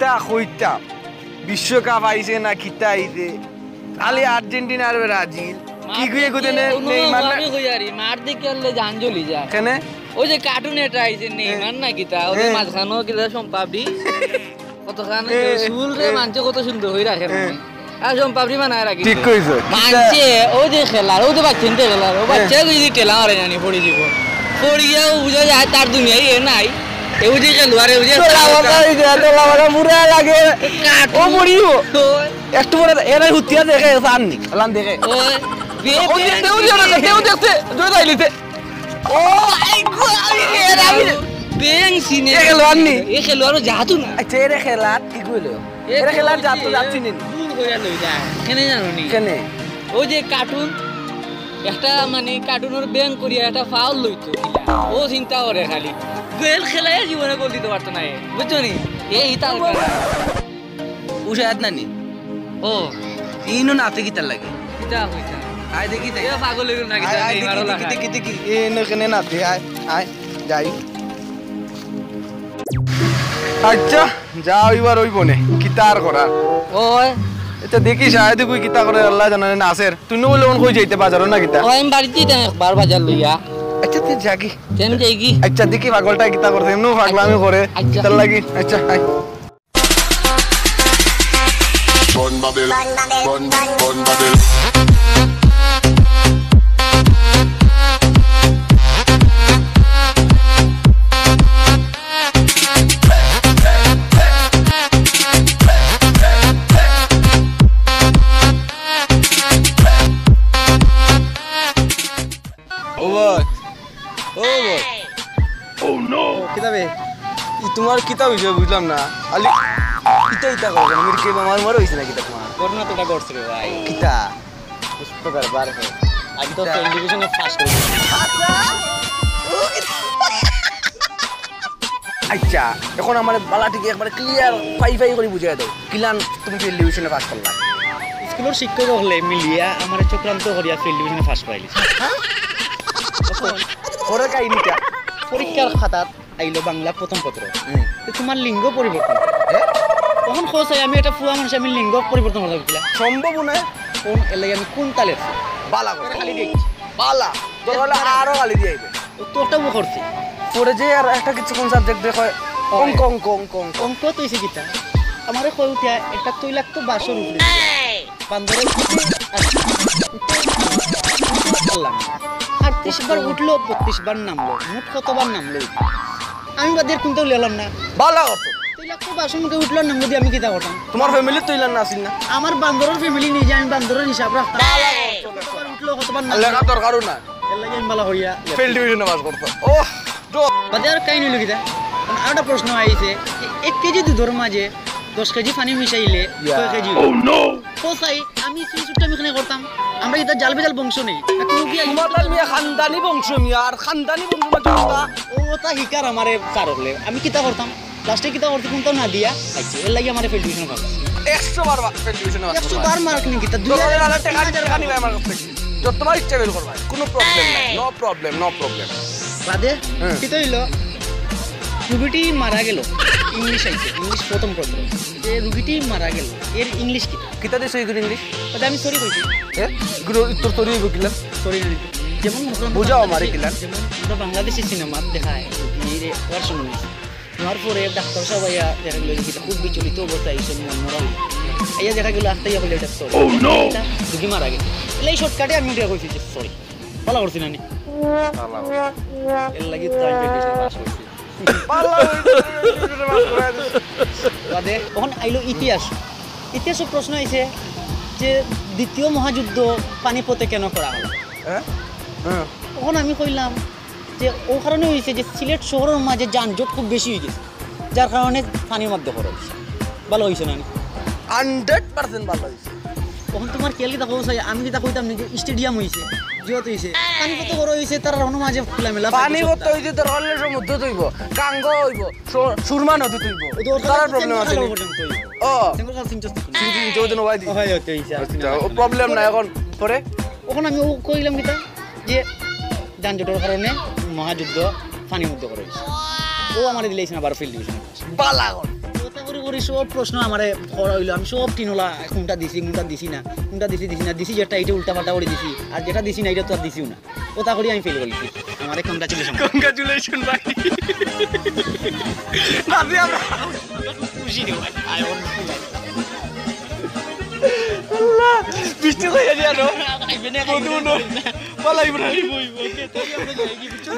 কিতা কইতা বিশ্বকাপ আইছে না কিতা আইছে খালি আর্জেন্টিনা আর ব্রাজিল কি কইয়ে কইতে নেইমার না আমি কইয়ারি মার দিকে আলে জান জ্বলি যা কেন ওই যে কার্টুন এটা আইছে নেইমার না কিতা ওই মাঝখানো কিতা সম্পাবডি কতখান চুল রে মানছে কত সুন্দর হই রাখে আর সম্পাবডি বানায় রাখি ঠিক কইছো মানছে ওই যে খেলার ওই তো বাচ্চা নিতে খেলার ও বাচ্চা কই টেলা মারে জানি পড়ি দিব পড়িয়াও বুঝা যায় তার দুনিয়ায় এ নাই এও যে খেলোয়াড় এও যে তোলা মুরা লাগে ও মরিও একটু বড় এরা হুতিয়া দেখে সামনে লান দেখে ওই দেও দেখতে জয় যাইলিতে ও আই গো এরা বেং সিনে খেলোয়াড় নি এ খেলোয়াড় যাতু না আচ্ছা এরা খেলাত কি কইলো এরা খেলাত যাতু যাচ্ছি নি দূর কইয়া লই যায় কেন জানো নি কেন ওই যে কার্টুন একটা মানে কার্টুনের ব্যাং করিয়া একটা ফাউল লইতো ও চিন্তা করে খালি গেল খেলায় জীবনে গোল দিতে পারতো না বুঝছো নি এই হিতাল উশায়াত নানি ও ইনো নাতে কি তার লাগে কিতা কইতা আয় দেখি এ পাগল হইল না কিতা আয় নেইমারও লাগা দেখি এ নখনে নাতে আয় আয় যাই আচ্ছা যাও এবার ওই বনে কিতার করার ওই এটা দেখি শায়দ কই কিতা করে আল্লাহ জানে নাসের তুই বলে কোন কই যাইতে বাজারও না কিতা ওই আমি বাড়িতে একবার বাজার লইয়া আচ্ছা তুই জাগি কেন যাই কি আচ্ছা দেখি পাগলটা কিতা করতে এমনও পাগলামি করে তার লাগি আচ্ছা আয় Bon Babel, Bon Babel. Oh no! কিতাবে তোমার কিতাব হইছে বুঝলাম না আলি কিতা ইতা করো আমি কে মার মার হইছে না কিতা তোমার করোনা তোটা করছ রে ভাই কিতা পুস্তকের বার হে আজ তো ফেল ডিভিশনে ফার্স্ট হইছে আচ্ছা এখন আমার বালা ঠিক একবার ক্লিয়ার ফাই করে বুঝাই দাও কিলান তুমি ফেল ডিভিশনে পাস করলা স্কুলের শিক্ষক হলে মিলিয়া আমার চক্রান্ত করিয়া ফেল ডিভিশনে ফার্স্ট পাইলি পরে কাহিনীটা পরীক্ষার খাতাত আইলো বাংলা প্রথম পত্র তোমার লিঙ্গ পরিবর্তন তখন খোঁজ আমি একটা পুয়া মানুষ আমি লিঙ্গ পরিবর্তন করতে গেছিলাম সম্ভব না কোন এলাই আমি কোন তালের বালা খালি দেখছি বালা তোর হলে আরো গালি দিয়ে আইবে তো একটা ও করছি পরে যে আর একটা কিছু কোন সাবজেক্ট দেখো অঙ্ক অঙ্ক অঙ্ক অঙ্ক অঙ্ক তো হইছে কিতা আমারে কই উঠিয়া একটা তৈলাক্ত বাসর উপরে বান্দরে করলাম 38 বার উঠলো 32 বার নামলো মোট কতবার নামলো আমি বাদের কোনটা উলালাম না বালা কত তৈলাক্ত বাসর মুখে উঠলো নামলো দিয়ে আমি কিতা করতাম তোমার ফ্যামিলি তৈলার না আসিল না আমার বান্দরের ফ্যামিলি নিয়ে যায় আমি বান্দরের হিসাব রাখতাম কতবার উঠলো কতবার নামলো লেখা দরকারও না এর লাগি আমি বালা হইয়া ফেল ডিভিশনে পাস করতে ও বাদে আর কাই নিল কিতা আর একটা প্রশ্ন আইছে 1 কেজি দুধের মাঝে 10 কেজি পানি মিশাইলে কয় কেজি ও নো তো সাই আমি সুইচটা মিখনে করতাম আমরা এটা জাল বেজাল বংশ নেই তুমি কি তোমার মিয়া খানদানি বংশ মিয়া আর খানদানি বংশ মাঝে ওটা হিকার আমারে কারলে আমি কিতা করতাম লাস্টে কিতা করতে কোনটা না দিয়া আচ্ছা এর লাগি আমারে ফেল ডিভিশন পাস 100 বার ফেল ডিভিশনে পাস 100 বার মার্ক নি কিতা 2000 টাকা নিবে আমার কাছ থেকে যত তোমার ইচ্ছা বের করবা কোনো প্রবলেম নাই নো প্রবলেম বাদে কিতা হইলো রুগীটি মারা গেল ইংলিশ আইছে ইংলিশ প্রথম প্রশ্ন যে রুগীটি মারা গেল এর ইংলিশ কি কিতা দিছো ইগুলো ইংলিশ ওটা আমি সরি কইছি এগুলো উত্তর তোরই বকিলা সরি যেমন বুঝাও আমারে কিলা যেমন আমরা বাংলাদেশি সিনেমা দেখায় রুগীর অপারেশন হইছে হওয়ার পরে ডাক্তার সবাই দেখা গেল যে খুব বিচলিত অবস্থায় এসে মরা হইল আইয়া দেখা গেল আসতে হইলে এটা সরি রুগী মারা গেছে এই শর্টকাটে আমি উঠে কইছি যে সরি ভালো করছি না নি এর লাগি তাই পেডিশন পাস করছি তখন আইলো ইতিহাস প্রশ্ন আইছে যে দ্বিতীয় মহাযুদ্ধ পানিপথে কেন করা হলো তখন আমি কইলাম যে ও কারণে হয়েছে যে সিলেট শহরের মাঝে যানজট খুব বেশি হয়ে গেছে যার কারণে পানির মধ্যে করা হয়েছে ভালো হয়েছে না 100% ভালো হয়েছে তখন তোমার খেয়াল কিতা কইছ আমি কিতা কইতাম যে স্টেডিয়াম হইছে জিওত হইছে পানি কত বড় হইছে তার রণ মাঝে খোলামেলা পানি কত হইছে তোর হলের সমুদ্র হইব কাঙ্গ হইব সুরমা নদী হইব তার প্রবলেম আছে ও তেমন কাজ চিন্তা যোজন ওয়াই দি হয় ওকে হইছে ও প্রবলেম না এখন পরে তখন আমি ও কইলাম কিতা যে যানজটের কারণে মহাযুদ্ধ পানির মধ্যে করা হইছে ও আমারে দিলেইছ না 12 ফিল্ড দিয়েছে বালা করি সব প্রশ্ন আমারে করা হইলো আমি সব টিনলা কোনটা দিছি না কোনটা দিছি না দিছি যেটা এটা উল্টা পাল্টা করে দিছি আর যেটা দিছি না এটা তো আর দিছিও না ওটা করি আমি ফেল করছি আমারে কংগ্রাচুলেশন ভাই রাজি আমরা খুশি রে ভাই আল্লাহ বৃষ্টি হয়ে যায় আরো আইবে না বন্ধু পালাই বই ওকে তাই আমরা যাই কি বুঝছো